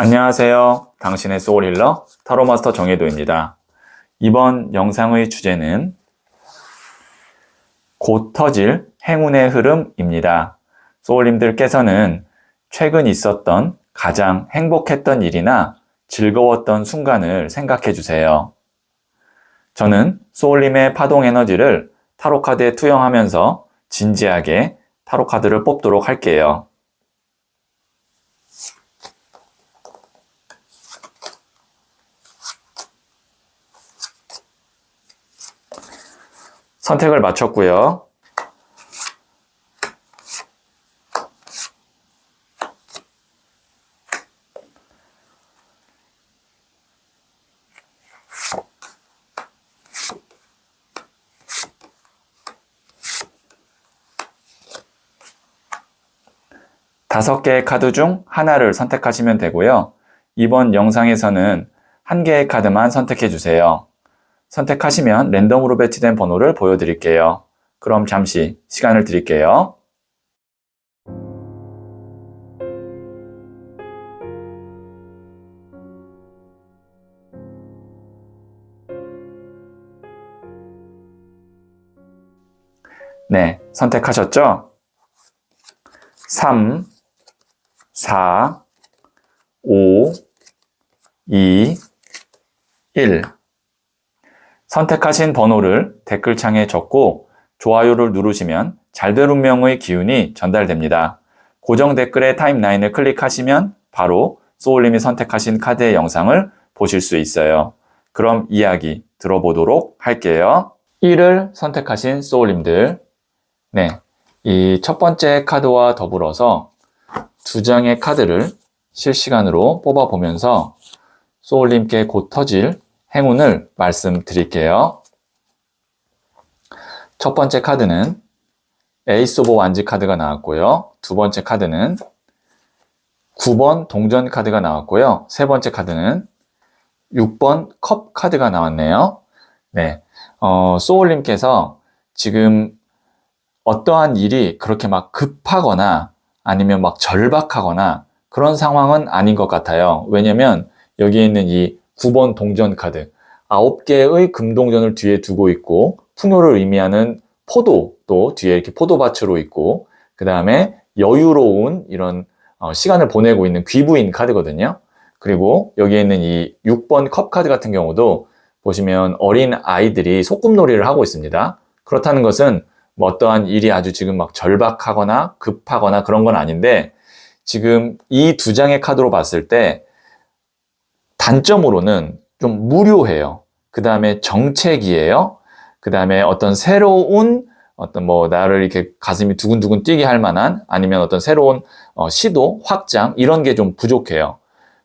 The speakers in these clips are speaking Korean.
안녕하세요. 당신의 소울힐러 타로마스터 정혜도입니다. 이번 영상의 주제는 곧 터질 행운의 흐름입니다. 소울님들께서는 최근 있었던 가장 행복했던 일이나 즐거웠던 순간을 생각해 주세요. 저는 소울님의 파동 에너지를 타로카드에 투영하면서 진지하게 타로카드를 뽑도록 할게요. 선택을 마쳤고요. 다섯 개의 카드 중 하나를 선택하시면 되고요. 이번 영상에서는 한 개의 카드만 선택해 주세요. 선택하시면 랜덤으로 배치된 번호를 보여드릴게요. 그럼 잠시 시간을 드릴게요. 네, 선택하셨죠? 3, 4, 5, 2, 1. 선택하신 번호를 댓글창에 적고 좋아요를 누르시면 잘될 운명의 기운이 전달됩니다. 고정 댓글의 타임라인을 클릭하시면 바로 소울님이 선택하신 카드의 영상을 보실 수 있어요. 그럼 이야기 들어보도록 할게요. 1을 선택하신 소울님들, 네, 이 첫 번째 카드와 더불어서 두 장의 카드를 실시간으로 뽑아보면서 소울님께 곧 터질 행운을 말씀드릴게요. 첫 번째 카드는 에이스 오브 완즈 카드가 나왔고요. 두 번째 카드는 9번 동전 카드가 나왔고요. 세 번째 카드는 6번 컵 카드가 나왔네요. 네, 소울님께서 지금 어떠한 일이 그렇게 막 급하거나 아니면 막 절박하거나 그런 상황은 아닌 것 같아요. 왜냐면 여기에 있는 이 9번 동전 카드, 9개의 금동전을 뒤에 두고 있고 풍요를 의미하는 포도도 뒤에 이렇게 포도밭으로 있고 그 다음에 여유로운 이런 시간을 보내고 있는 귀부인 카드거든요. 그리고 여기에 있는 이 6번 컵 카드 같은 경우도 보시면 어린 아이들이 소꿉놀이를 하고 있습니다. 그렇다는 것은 뭐 어떠한 일이 아주 지금 막 절박하거나 급하거나 그런 건 아닌데 지금 이 두 장의 카드로 봤을 때 단점으로는 좀 무료해요. 그 다음에 정책이에요. 그 다음에 어떤 새로운 어떤 뭐 나를 이렇게 가슴이 두근두근 뛰게 할 만한 아니면 어떤 새로운 시도, 확장 이런 게 좀 부족해요.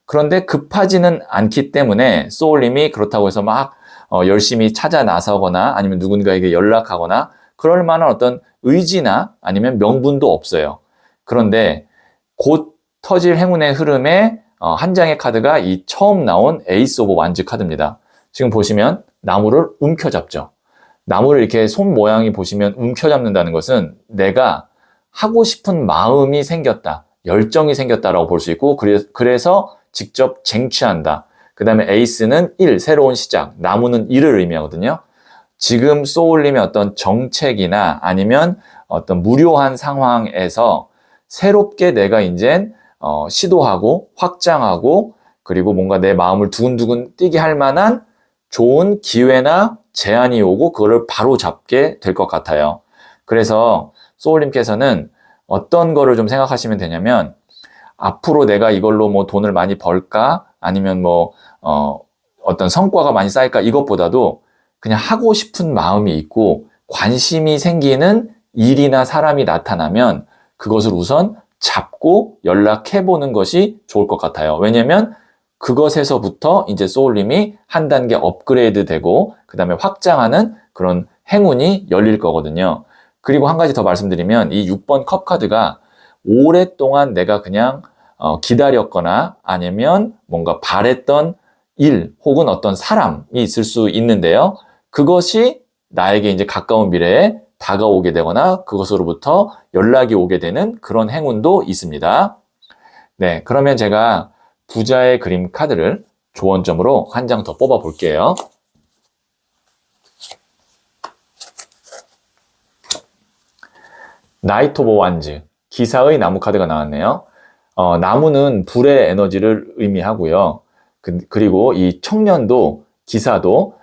그런데 급하지는 않기 때문에 소울님이 그렇다고 해서 막 열심히 찾아 나서거나 아니면 누군가에게 연락하거나 그럴 만한 어떤 의지나 아니면 명분도 없어요. 그런데 곧 터질 행운의 흐름에 한 장의 카드가 이 처음 나온 에이스 오브 완즈 카드입니다. 지금 보시면 나무를 움켜잡죠. 나무를 이렇게 손 모양이 보시면 움켜잡는다는 것은 내가 하고 싶은 마음이 생겼다, 열정이 생겼다라고 볼 수 있고 그래서 직접 쟁취한다. 그 다음에 에이스는 1, 새로운 시작, 나무는 1을 의미하거든요. 지금 소울님의 어떤 정책이나 아니면 어떤 무료한 상황에서 새롭게 내가 이제 시도하고 확장하고 그리고 뭔가 내 마음을 두근두근 뛰게 할 만한 좋은 기회나 제안이 오고 그거를 바로 잡게 될 것 같아요. 그래서 소울님께서는 어떤 거를 좀 생각하시면 되냐면 앞으로 내가 이걸로 뭐 돈을 많이 벌까 아니면 뭐 어떤 성과가 많이 쌓일까 이것보다도 그냥 하고 싶은 마음이 있고 관심이 생기는 일이나 사람이 나타나면 그것을 우선 잡고 연락해보는 것이 좋을 것 같아요. 왜냐면 그것에서부터 이제 소울님이 한 단계 업그레이드 되고 그 다음에 확장하는 그런 행운이 열릴 거거든요. 그리고 한 가지 더 말씀드리면 이 6번 컵 카드가 오랫동안 내가 그냥 기다렸거나 아니면 뭔가 바랬던 일 혹은 어떤 사람이 있을 수 있는데요. 그것이 나에게 이제 가까운 미래에 다가오게 되거나 그것으로부터 연락이 오게 되는 그런 행운도 있습니다. 네, 그러면 제가 부자의 그림 카드를 조언점으로 한 장 더 뽑아 볼게요. 나이트 오브 완즈, 기사의 나무 카드가 나왔네요. 나무는 불의 에너지를 의미하고요. 그리고 이 청년도, 기사도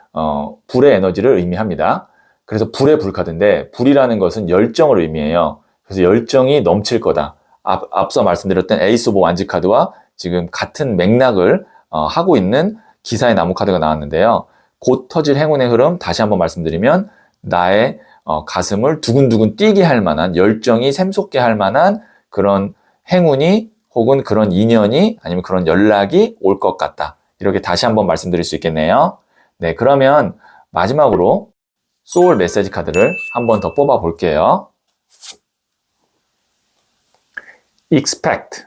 불의 에너지를 의미합니다. 그래서 불의 불카드인데, 불이라는 것은 열정을 의미해요. 그래서 열정이 넘칠 거다. 앞서 말씀드렸던 에이스 오브 완즈 카드와 지금 같은 맥락을 하고 있는 기사의 나무 카드가 나왔는데요. 곧 터질 행운의 흐름, 다시 한번 말씀드리면 나의 가슴을 두근두근 뛰게 할 만한, 열정이 샘솟게 할 만한 그런 행운이 혹은 그런 인연이 아니면 그런 연락이 올 것 같다. 이렇게 다시 한번 말씀드릴 수 있겠네요. 네, 그러면 마지막으로 소울 메시지 카드를 한번 더 뽑아 볼게요. expect,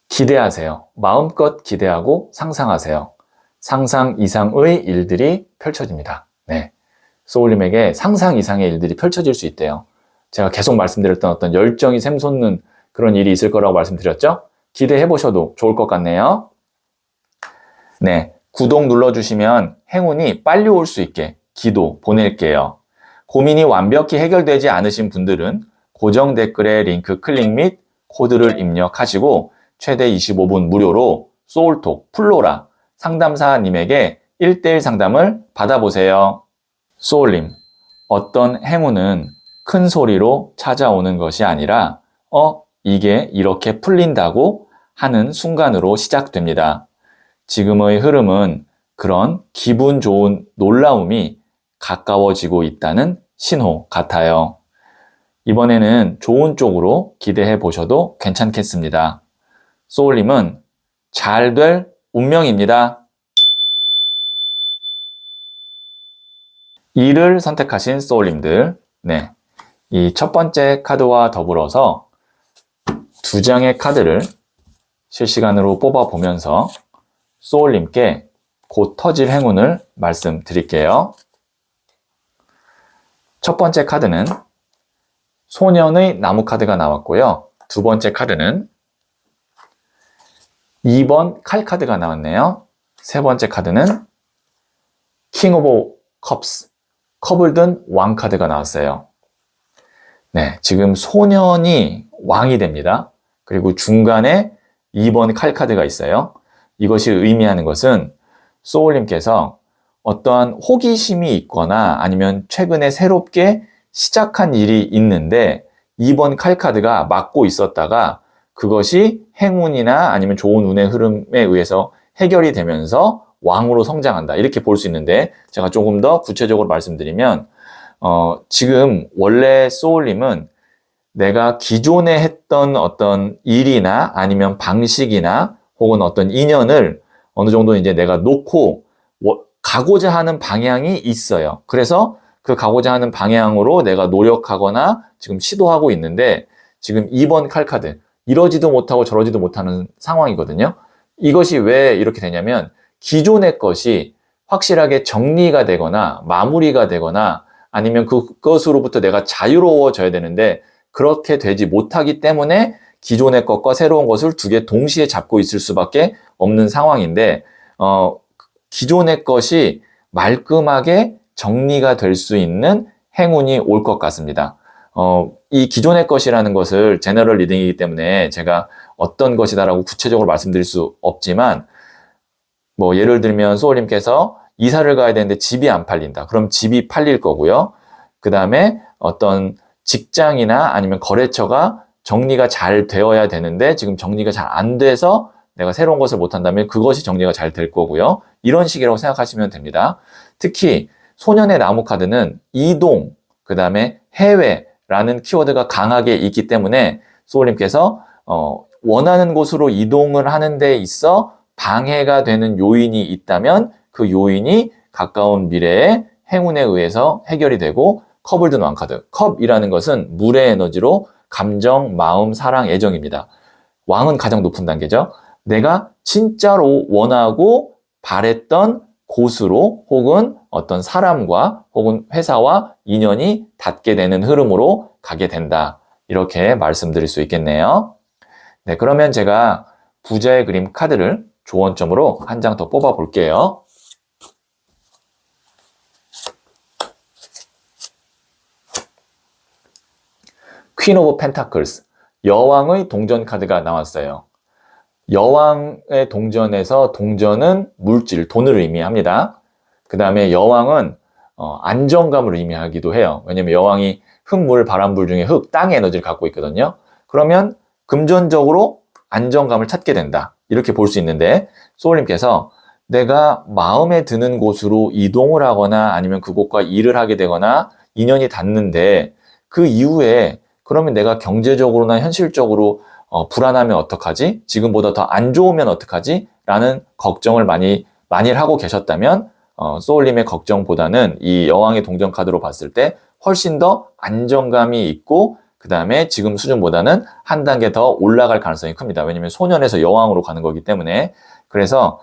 기대하세요. 마음껏 기대하고 상상하세요. 상상 이상의 일들이 펼쳐집니다. 네, 소울님에게 상상 이상의 일들이 펼쳐질 수 있대요. 제가 계속 말씀드렸던 어떤 열정이 샘솟는 그런 일이 있을 거라고 말씀드렸죠? 기대해 보셔도 좋을 것 같네요. 네, 구독 눌러주시면 행운이 빨리 올 수 있게 기도 보낼게요. 고민이 완벽히 해결되지 않으신 분들은 고정 댓글에 링크 클릭 및 코드를 입력하시고 최대 25분 무료로 소울톡 플로라 상담사님에게 1:1 상담을 받아보세요. 소울님, 어떤 행운은 큰 소리로 찾아오는 것이 아니라 이게 이렇게 풀린다고 하는 순간으로 시작됩니다. 지금의 흐름은 그런 기분 좋은 놀라움이 가까워지고 있다는 신호 같아요. 이번에는 좋은 쪽으로 기대해 보셔도 괜찮겠습니다. 소울님은 잘 될 운명입니다. 2를 선택하신 소울님들, 네, 이 첫 번째 카드와 더불어서 2장의 카드를 실시간으로 뽑아보면서 소울님께 곧 터질 행운을 말씀드릴게요. 첫 번째 카드는 소년의 나무 카드가 나왔고요. 두 번째 카드는 2번 칼 카드가 나왔네요. 세 번째 카드는 킹 오브 컵스, 컵을 든 왕 카드가 나왔어요. 네, 지금 소년이 왕이 됩니다. 그리고 중간에 2번 칼 카드가 있어요. 이것이 의미하는 것은 소울님께서 어떠한 호기심이 있거나 아니면 최근에 새롭게 시작한 일이 있는데 2번 칼 카드가 막고 있었다가 그것이 행운이나 아니면 좋은 운의 흐름에 의해서 해결이 되면서 왕으로 성장한다. 이렇게 볼 수 있는데 제가 조금 더 구체적으로 말씀드리면 지금 원래 소울님은 내가 기존에 했던 어떤 일이나 아니면 방식이나 혹은 어떤 인연을 어느 정도 이제 내가 놓고 가고자 하는 방향이 있어요. 그래서 그 가고자 하는 방향으로 내가 노력하거나 지금 시도하고 있는데 지금 2번 칼카드, 이러지도 못하고 저러지도 못하는 상황이거든요. 이것이 왜 이렇게 되냐면 기존의 것이 확실하게 정리가 되거나 마무리가 되거나 아니면 그것으로부터 내가 자유로워져야 되는데 그렇게 되지 못하기 때문에 기존의 것과 새로운 것을 두 개 동시에 잡고 있을 수밖에 없는 상황인데 기존의 것이 말끔하게 정리가 될 수 있는 행운이 올 것 같습니다. 이 기존의 것이라는 것을 제너럴 리딩이기 때문에 제가 어떤 것이다라고 구체적으로 말씀드릴 수 없지만 뭐 예를 들면 소울님께서 이사를 가야 되는데 집이 안 팔린다. 그럼 집이 팔릴 거고요. 그 다음에 어떤 직장이나 아니면 거래처가 정리가 잘 되어야 되는데 지금 정리가 잘 안 돼서 내가 새로운 것을 못 한다면 그것이 정리가 잘 될 거고요. 이런 식이라고 생각하시면 됩니다. 특히 소년의 나무 카드는 이동, 그 다음에 해외라는 키워드가 강하게 있기 때문에 소울님께서 원하는 곳으로 이동을 하는 데 있어 방해가 되는 요인이 있다면 그 요인이 가까운 미래에 행운에 의해서 해결이 되고 컵을 든 왕카드. 컵이라는 것은 물의 에너지로 감정, 마음, 사랑, 애정입니다. 왕은 가장 높은 단계죠. 내가 진짜로 원하고 바랬던 곳으로 혹은 어떤 사람과 혹은 회사와 인연이 닿게 되는 흐름으로 가게 된다. 이렇게 말씀드릴 수 있겠네요. 네, 그러면 제가 부자의 그림 카드를 조언점으로 한 장 더 뽑아 볼게요. 퀸 오브 펜타클스, 여왕의 동전 카드가 나왔어요. 여왕의 동전에서 동전은 물질, 돈을 의미합니다. 그 다음에 여왕은 안정감을 의미하기도 해요. 왜냐면 여왕이 흙, 물, 바람, 불 중에 흙, 땅의 에너지를 갖고 있거든요. 그러면 금전적으로 안정감을 찾게 된다. 이렇게 볼 수 있는데 소울님께서 내가 마음에 드는 곳으로 이동을 하거나 아니면 그곳과 일을 하게 되거나 인연이 닿는데 그 이후에 그러면 내가 경제적으로나 현실적으로 불안하면 어떡하지? 지금보다 더 안 좋으면 어떡하지? 라는 걱정을 많이 하고 계셨다면 소울님의 걱정보다는 이 여왕의 동전 카드로 봤을 때 훨씬 더 안정감이 있고 그 다음에 지금 수준보다는 한 단계 더 올라갈 가능성이 큽니다. 왜냐하면 소년에서 여왕으로 가는 거기 때문에. 그래서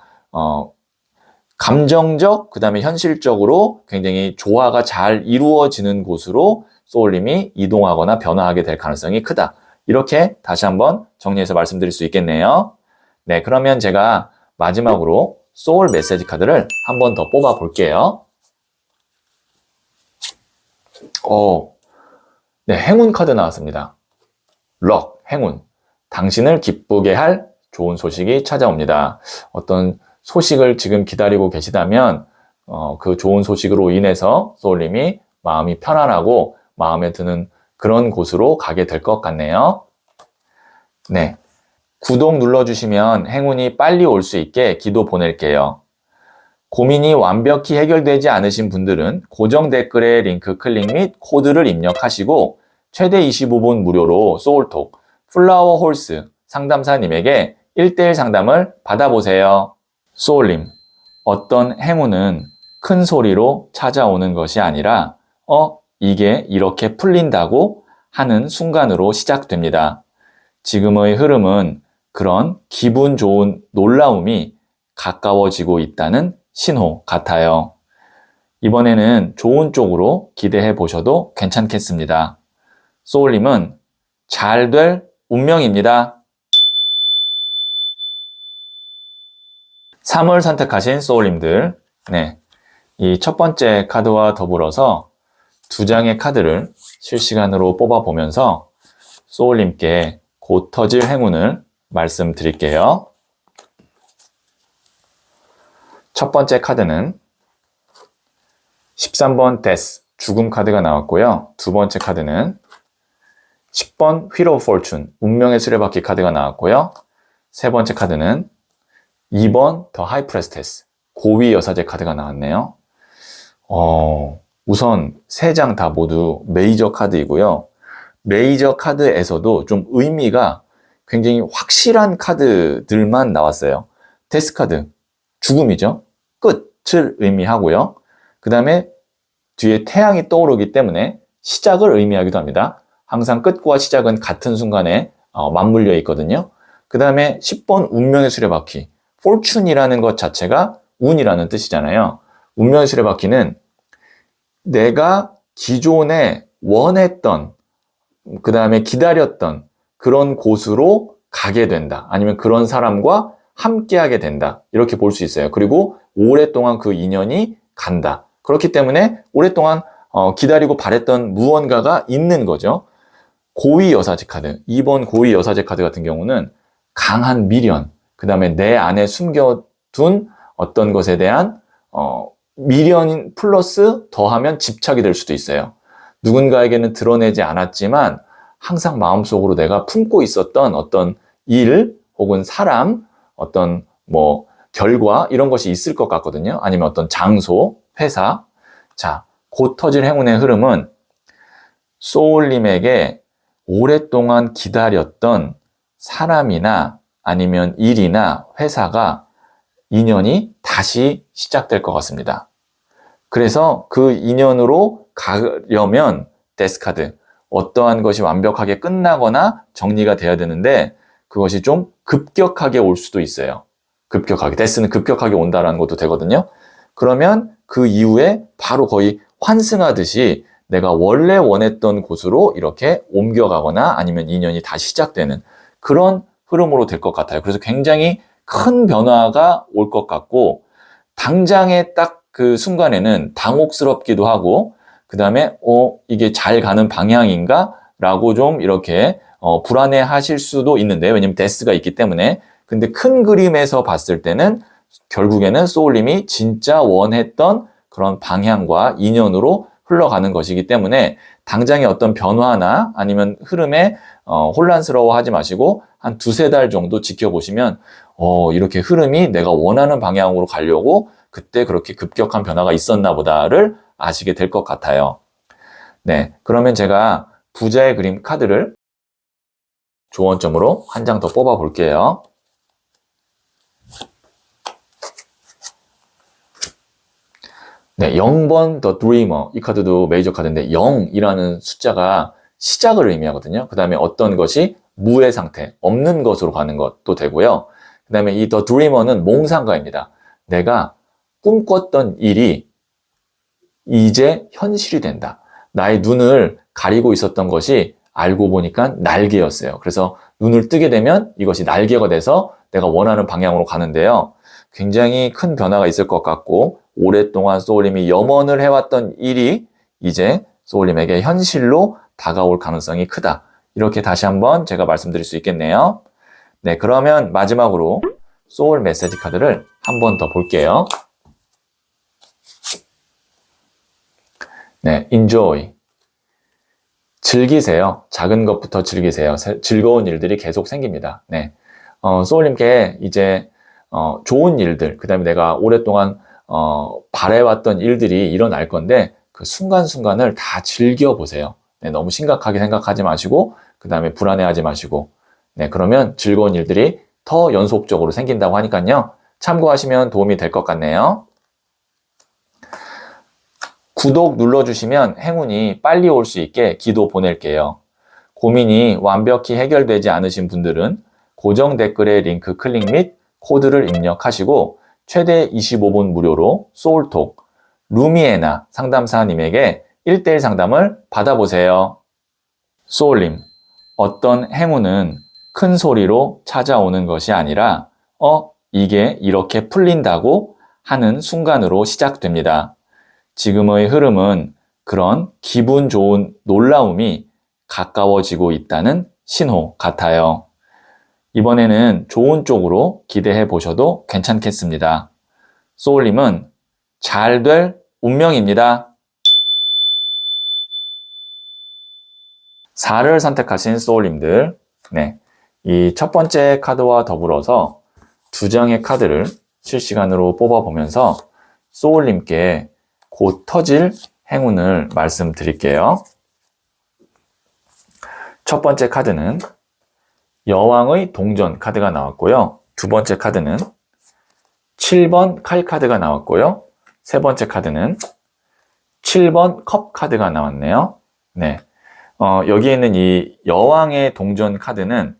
감정적 그 다음에 현실적으로 굉장히 조화가 잘 이루어지는 곳으로 소울님이 이동하거나 변화하게 될 가능성이 크다. 이렇게 다시 한번 정리해서 말씀드릴 수 있겠네요. 네, 그러면 제가 마지막으로 소울 메시지 카드를 한 번 더 뽑아 볼게요. 네, 행운 카드 나왔습니다. 럭, 행운. 당신을 기쁘게 할 좋은 소식이 찾아옵니다. 어떤 소식을 지금 기다리고 계시다면 그 좋은 소식으로 인해서 소울님이 마음이 편안하고 마음에 드는 그런 곳으로 가게 될 것 같네요. 네, 구독 눌러주시면 행운이 빨리 올 수 있게 기도 보낼게요. 고민이 완벽히 해결되지 않으신 분들은 고정 댓글에 링크 클릭 및 코드를 입력하시고 최대 25분 무료로 소울톡, 플라워 홀스 상담사님에게 1대1 상담을 받아보세요. 소울님, 어떤 행운은 큰 소리로 찾아오는 것이 아니라 이게 이렇게 풀린다고 하는 순간으로 시작됩니다. 지금의 흐름은 그런 기분 좋은 놀라움이 가까워지고 있다는 신호 같아요. 이번에는 좋은 쪽으로 기대해 보셔도 괜찮겠습니다. 소울님은 잘 될 운명입니다. 3월 선택하신 소울님들, 네, 이 첫 번째 카드와 더불어서 2장의 카드를 실시간으로 뽑아보면서 소울님께 곧 터질 행운을 말씀드릴게요. 첫 번째 카드는 13번 데스, 죽음 카드가 나왔고요. 두 번째 카드는 10번 휠 오브 포춘, 운명의 수레바퀴 카드가 나왔고요. 세 번째 카드는 2번 더 하이 프레스테스, 고위 여사제 카드가 나왔네요. 우선 3장 다 모두 메이저 카드이고요. 메이저 카드에서도 좀 의미가 굉장히 확실한 카드들만 나왔어요. 데스 카드, 죽음이죠. 끝을 의미하고요. 그 다음에 뒤에 태양이 떠오르기 때문에 시작을 의미하기도 합니다. 항상 끝과 시작은 같은 순간에 맞물려 있거든요. 그 다음에 10번 운명의 수레바퀴, fortune이라는 것 자체가 운이라는 뜻이잖아요. 운명의 수레바퀴는 내가 기존에 원했던, 그 다음에 기다렸던 그런 곳으로 가게 된다. 아니면 그런 사람과 함께하게 된다. 이렇게 볼 수 있어요. 그리고 오랫동안 그 인연이 간다. 그렇기 때문에 오랫동안 기다리고 바랬던 무언가가 있는 거죠. 고위 여사제 카드, 2번 고위 여사제 카드 같은 경우는 강한 미련, 그 다음에 내 안에 숨겨둔 어떤 것에 대한 미련 플러스 더하면 집착이 될 수도 있어요. 누군가에게는 드러내지 않았지만 항상 마음속으로 내가 품고 있었던 어떤 일 혹은 사람, 어떤 결과 이런 것이 있을 것 같거든요. 아니면 어떤 장소, 회사. 자, 곧 터질 행운의 흐름은 소울님에게 오랫동안 기다렸던 사람이나 아니면 일이나 회사가 인연이 다시 시작될 것 같습니다. 그래서 그 인연으로 가려면 데스카드, 어떠한 것이 완벽하게 끝나거나 정리가 돼야 되는데 그것이 좀 급격하게 올 수도 있어요. 급격하게. 데스는 급격하게 온다라는 것도 되거든요. 그러면 그 이후에 바로 거의 환승하듯이 내가 원래 원했던 곳으로 이렇게 옮겨가거나 아니면 인연이 다시 시작되는 그런 흐름으로 될 것 같아요. 그래서 굉장히 큰 변화가 올 것 같고, 당장의 딱 그 순간에는 당혹스럽기도 하고, 그 다음에 이게 잘 가는 방향인가? 라고 좀 이렇게 불안해 하실 수도 있는데, 왜냐면 데스가 있기 때문에. 근데 큰 그림에서 봤을 때는 결국에는 소울님이 진짜 원했던 그런 방향과 인연으로 흘러가는 것이기 때문에, 당장의 어떤 변화나 아니면 흐름에 혼란스러워 하지 마시고 한 두세 달 정도 지켜보시면 이렇게 흐름이 내가 원하는 방향으로 가려고 그때 그렇게 급격한 변화가 있었나 보다를 아시게 될 것 같아요. 네, 그러면 제가 부자의 그림 카드를 조언점으로 한 장 더 뽑아 볼게요. 네, 0번 The Dreamer. 이 카드도 메이저 카드인데 0이라는 숫자가 시작을 의미하거든요. 그 다음에 어떤 것이 무의 상태, 없는 것으로 가는 것도 되고요. 그 다음에 이 The Dreamer는 몽상가입니다. 내가 꿈꿨던 일이 이제 현실이 된다. 나의 눈을 가리고 있었던 것이 알고 보니까 날개였어요. 그래서 눈을 뜨게 되면 이것이 날개가 돼서 내가 원하는 방향으로 가는데요. 굉장히 큰 변화가 있을 것 같고, 오랫동안 소울님이 염원을 해왔던 일이 이제 소울님에게 현실로 다가올 가능성이 크다. 이렇게 다시 한번 제가 말씀드릴 수 있겠네요. 네, 그러면 마지막으로 소울 메시지 카드를 한 번 더 볼게요. 네, enjoy. 즐기세요. 작은 것부터 즐기세요. 즐거운 일들이 계속 생깁니다. 네. 소울님께 이제, 좋은 일들, 그 다음에 내가 오랫동안, 바래왔던 일들이 일어날 건데, 그 순간순간을 다 즐겨보세요. 네, 너무 심각하게 생각하지 마시고, 그 다음에 불안해하지 마시고, 네, 그러면 즐거운 일들이 더 연속적으로 생긴다고 하니까요. 참고하시면 도움이 될 것 같네요. 구독 눌러주시면 행운이 빨리 올 수 있게 기도 보낼게요. 고민이 완벽히 해결되지 않으신 분들은 고정 댓글의 링크 클릭 및 코드를 입력하시고 최대 25분 무료로 소울톡, 루미에나 상담사님에게 1대1 상담을 받아보세요. 소울님, 어떤 행운은 큰 소리로 찾아오는 것이 아니라 이게 이렇게 풀린다고 하는 순간으로 시작됩니다. 지금의 흐름은 그런 기분 좋은 놀라움이 가까워지고 있다는 신호 같아요. 이번에는 좋은 쪽으로 기대해 보셔도 괜찮겠습니다. 소울님은 잘 될 운명입니다. 4를 선택하신 소울님들, 네, 이 첫 번째 카드와 더불어서 두 장의 카드를 실시간으로 뽑아보면서 소울님께 곧 터질 행운을 말씀드릴게요. 첫 번째 카드는 여왕의 동전 카드가 나왔고요. 두 번째 카드는 7번 칼 카드가 나왔고요. 세 번째 카드는 7번 컵 카드가 나왔네요. 네, 여기에 있는 이 여왕의 동전 카드는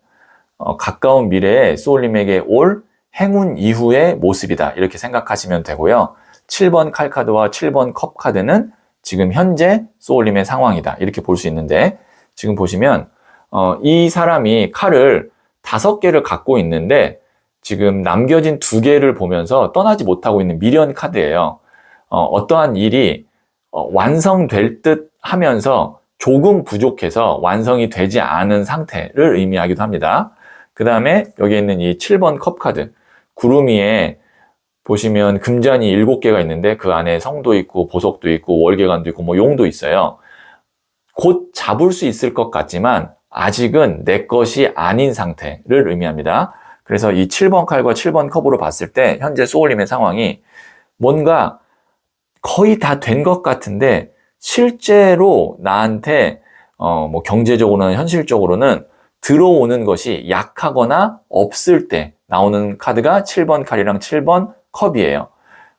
가까운 미래에 소울님에게 올 행운 이후의 모습이다. 이렇게 생각하시면 되고요. 7번 칼 카드와 7번 컵 카드는 지금 현재 소울님의 상황이다. 이렇게 볼 수 있는데, 지금 보시면 이 사람이 칼을 5개를 갖고 있는데 지금 남겨진 2개를 보면서 떠나지 못하고 있는 미련 카드예요. 어떠한 일이 완성될 듯 하면서 조금 부족해서 완성이 되지 않은 상태를 의미하기도 합니다. 그 다음에 여기 있는 이 7번 컵 카드, 구름 위에 보시면 금잔이 7개가 있는데 그 안에 성도 있고 보석도 있고 월계관도 있고 뭐 용도 있어요. 곧 잡을 수 있을 것 같지만 아직은 내 것이 아닌 상태를 의미합니다. 그래서 이 7번 칼과 7번 컵으로 봤을 때 현재 소울님의 상황이 뭔가 거의 다 된 것 같은데 실제로 나한테 뭐 경제적으로는 현실적으로는 들어오는 것이 약하거나 없을 때 나오는 카드가 7번 칼이랑 7번 컵이에요.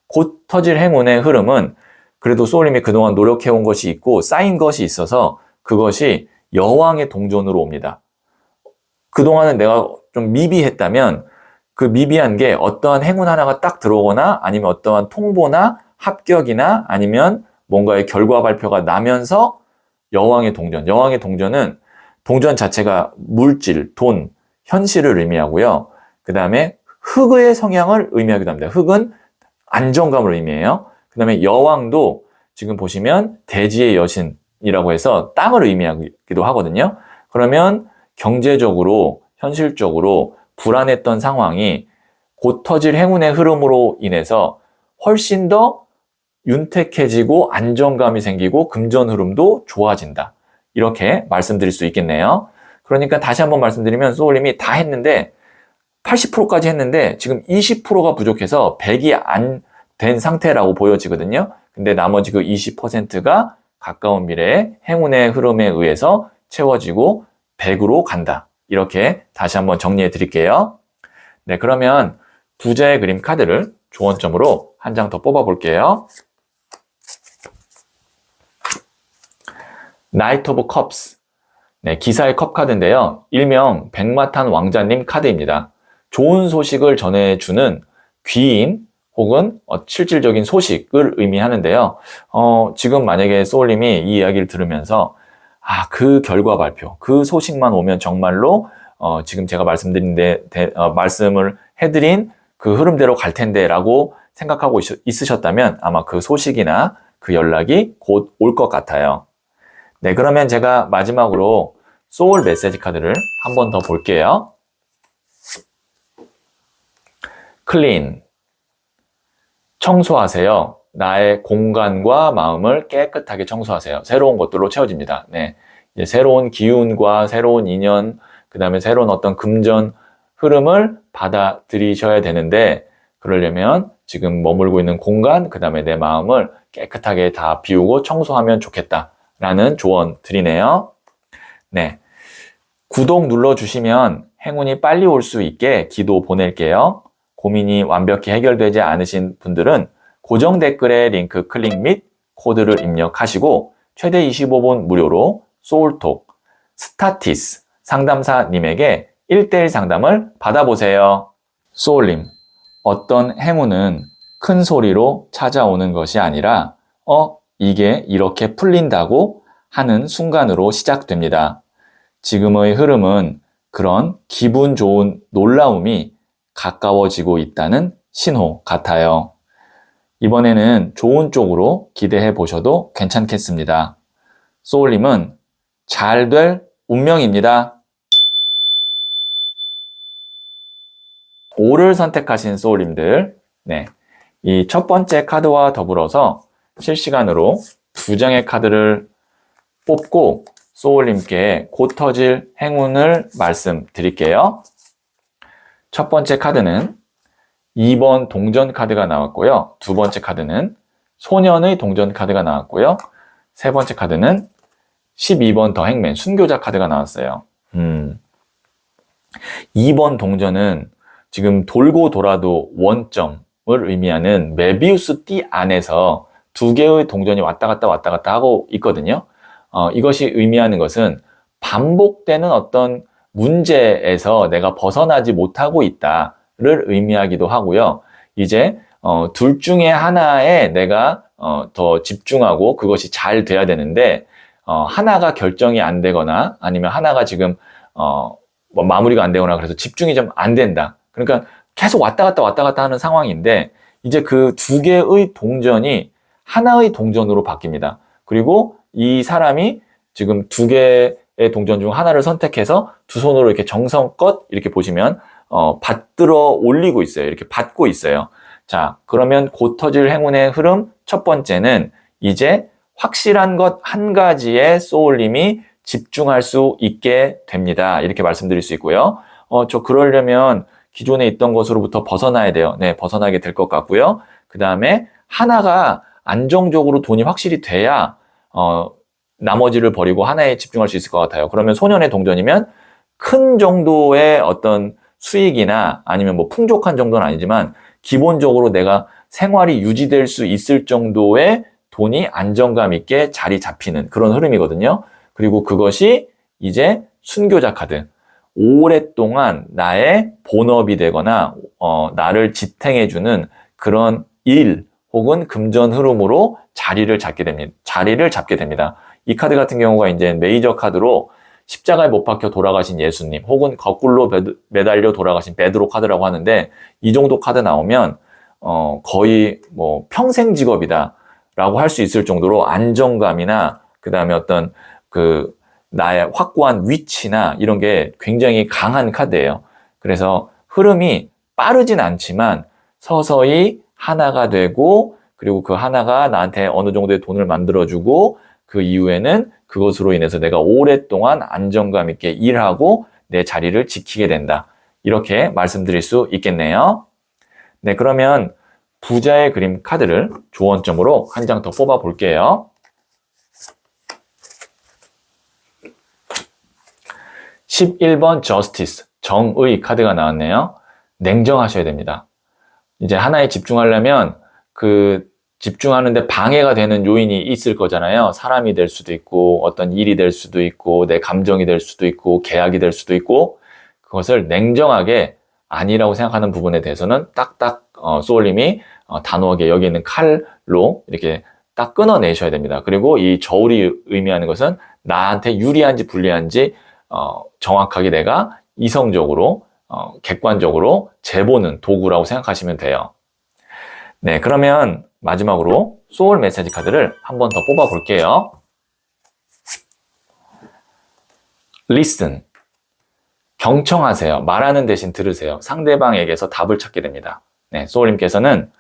곧 터질 행운의 흐름은 그래도 소울님이 그동안 노력해온 것이 있고 쌓인 것이 있어서 그것이 여왕의 동전으로 옵니다. 그동안은 내가 좀 미비했다면 그 미비한 게 어떠한 행운 하나가 딱 들어오거나 아니면 어떠한 통보나 합격이나 아니면 뭔가의 결과 발표가 나면서 여왕의 동전, 여왕의 동전은 동전 자체가 물질, 돈, 현실을 의미하고요. 그 다음에 흑의 성향을 의미하기도 합니다. 흑은 안정감을 의미해요. 그 다음에 여왕도 지금 보시면 대지의 여신이라고 해서 땅을 의미하기도 하거든요. 그러면 경제적으로, 현실적으로 불안했던 상황이 곧 터질 행운의 흐름으로 인해서 훨씬 더 윤택해지고 안정감이 생기고 금전 흐름도 좋아진다. 이렇게 말씀드릴 수 있겠네요. 그러니까 다시 한번 말씀드리면 소울님이 다 했는데 80%까지 했는데 지금 20%가 부족해서 100이 안 된 상태라고 보여지거든요. 근데 나머지 그 20%가 가까운 미래에 행운의 흐름에 의해서 채워지고 100으로 간다. 이렇게 다시 한번 정리해 드릴게요. 네, 그러면 부자의 그림 카드를 조언점으로 한 장 더 뽑아 볼게요. 나이트 오브 컵스. 네, 기사의 컵 카드인데요. 일명 백마탄 왕자님 카드입니다. 좋은 소식을 전해주는 귀인 혹은 실질적인 소식을 의미하는데요. 지금 만약에 소울님이 이 이야기를 들으면서 그 결과 발표, 그 소식만 오면 정말로 지금 제가 말씀을 해드린 그 흐름대로 갈 텐데 라고 생각하고 있으셨다면 아마 그 소식이나 그 연락이 곧 올 것 같아요. 네, 그러면 제가 마지막으로 소울 메시지 카드를 한 번 더 볼게요. 클린. 청소하세요. 나의 공간과 마음을 깨끗하게 청소하세요. 새로운 것들로 채워집니다. 네. 이제 새로운 기운과 새로운 인연, 그 다음에 새로운 어떤 금전 흐름을 받아들이셔야 되는데, 그러려면 지금 머물고 있는 공간, 그 다음에 내 마음을 깨끗하게 다 비우고 청소하면 좋겠다라는 조언 드리네요. 네. 구독 눌러주시면 행운이 빨리 올 수 있게 기도 보낼게요. 고민이 완벽히 해결되지 않으신 분들은 고정 댓글에 링크 클릭 및 코드를 입력하시고 최대 25분 무료로 소울톡, 스타티스 상담사님에게 1대1 상담을 받아보세요. 소울님, 어떤 행운은 큰 소리로 찾아오는 것이 아니라 이게 이렇게 풀린다고 하는 순간으로 시작됩니다. 지금의 흐름은 그런 기분 좋은 놀라움이 가까워지고 있다는 신호 같아요. 이번에는 좋은 쪽으로 기대해 보셔도 괜찮겠습니다. 소울님은 잘 될 운명입니다. 5를 선택하신 소울님들, 네, 이 첫 번째 카드와 더불어서 실시간으로 2장의 카드를 뽑고 소울님께 곧 터질 행운을 말씀드릴게요. 첫 번째 카드는 2번 동전 카드가 나왔고요. 두 번째 카드는 소년의 동전 카드가 나왔고요. 세 번째 카드는 12번 더 행맨 순교자 카드가 나왔어요. 2번 동전은 지금 돌고 돌아도 원점을 의미하는 메비우스 띠 안에서 두 개의 동전이 왔다 갔다 하고 있거든요. 이것이 의미하는 것은 반복되는 어떤 문제에서 내가 벗어나지 못하고 있다를 의미하기도 하고요. 이제 둘 중에 하나에 내가 더 집중하고 그것이 잘 돼야 되는데 하나가 결정이 안 되거나 아니면 하나가 지금 뭐 마무리가 안 되거나 그래서 집중이 좀 안 된다. 그러니까 계속 왔다 갔다 하는 상황인데 이제 그 두 개의 동전이 하나의 동전으로 바뀝니다. 그리고 이 사람이 지금 두 개의 동전 중 하나를 선택해서 두 손으로 이렇게 정성껏 이렇게 보시면 받들어 올리고 있어요. 이렇게 받고 있어요. 자, 그러면 곧 터질 행운의 흐름 첫 번째는 이제 확실한 것 한 가지에 소울님이 집중할 수 있게 됩니다. 이렇게 말씀드릴 수 있고요. 저 그러려면 기존에 있던 것으로부터 벗어나야 돼요. 네, 벗어나게 될 것 같고요. 그 다음에 하나가 안정적으로 돈이 확실히 돼야 나머지를 버리고 하나에 집중할 수 있을 것 같아요. 그러면 소년의 동전이면 큰 정도의 어떤 수익이나 아니면 뭐 풍족한 정도는 아니지만 기본적으로 내가 생활이 유지될 수 있을 정도의 돈이 안정감 있게 자리 잡히는 그런 흐름이거든요. 그리고 그것이 이제 순교자 카드. 오랫동안 나의 본업이 되거나 나를 지탱해주는 그런 일 혹은 금전 흐름으로 자리를 잡게 됩니다. 이 카드 같은 경우가 이제 메이저 카드로 십자가에 못 박혀 돌아가신 예수님, 혹은 거꾸로 매달려 돌아가신 베드로 카드라고 하는데, 이 정도 카드 나오면 거의 뭐 평생 직업이다라고 할 수 있을 정도로 안정감이나 그 다음에 어떤 그 나의 확고한 위치나 이런 게 굉장히 강한 카드예요. 그래서 흐름이 빠르진 않지만 서서히 하나가 되고, 그리고 그 하나가 나한테 어느 정도의 돈을 만들어주고, 그 이후에는 그것으로 인해서 내가 오랫동안 안정감 있게 일하고 내 자리를 지키게 된다. 이렇게 말씀드릴 수 있겠네요. 네, 그러면 부자의 그림 카드를 조언점으로 한 장 더 뽑아 볼게요. 11번 저스티스, 정의 카드가 나왔네요. 냉정하셔야 됩니다. 이제 하나에 집중하려면 그 집중하는데 방해가 되는 요인이 있을 거잖아요. 사람이 될 수도 있고, 어떤 일이 될 수도 있고, 내 감정이 될 수도 있고, 계약이 될 수도 있고, 그것을 냉정하게 아니라고 생각하는 부분에 대해서는 딱딱 소울님이 단호하게 여기 있는 칼로 이렇게 딱 끊어내셔야 됩니다. 그리고 이 저울이 의미하는 것은 나한테 유리한지 불리한지 정확하게 내가 이성적으로 객관적으로 재보는 도구라고 생각하시면 돼요. 네, 그러면 마지막으로 소울 메시지 카드를 한 번 더 뽑아 볼게요. Listen. 경청하세요. 말하는 대신 들으세요. 상대방에게서 답을 찾게 됩니다. 네, 소울님께서는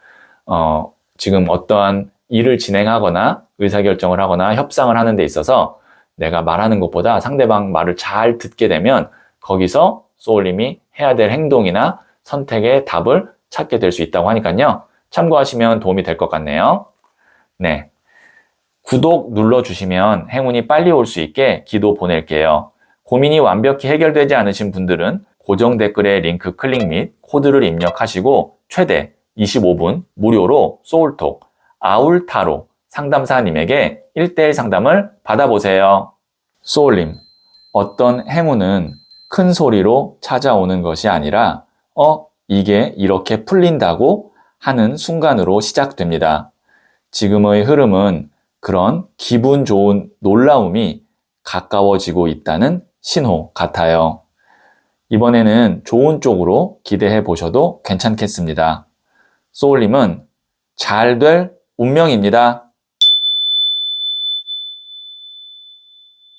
지금 어떠한 일을 진행하거나 의사결정을 하거나 협상을 하는 데 있어서 내가 말하는 것보다 상대방 말을 잘 듣게 되면 거기서 소울님이 해야 될 행동이나 선택의 답을 찾게 될 수 있다고 하니까요. 참고하시면 도움이 될 것 같네요. 네, 구독 눌러주시면 행운이 빨리 올 수 있게 기도 보낼게요. 고민이 완벽히 해결되지 않으신 분들은 고정 댓글에 링크 클릭 및 코드를 입력하시고 최대 25분 무료로 소울톡, 아울타로 상담사님에게 1대1 상담을 받아보세요. 소울님, 어떤 행운은 큰 소리로 찾아오는 것이 아니라 이게 이렇게 풀린다고 하는 순간으로 시작됩니다. 지금의 흐름은 그런 기분 좋은 놀라움이 가까워지고 있다는 신호 같아요. 이번에는 좋은 쪽으로 기대해 보셔도 괜찮겠습니다. 소울님은 잘 될 운명입니다.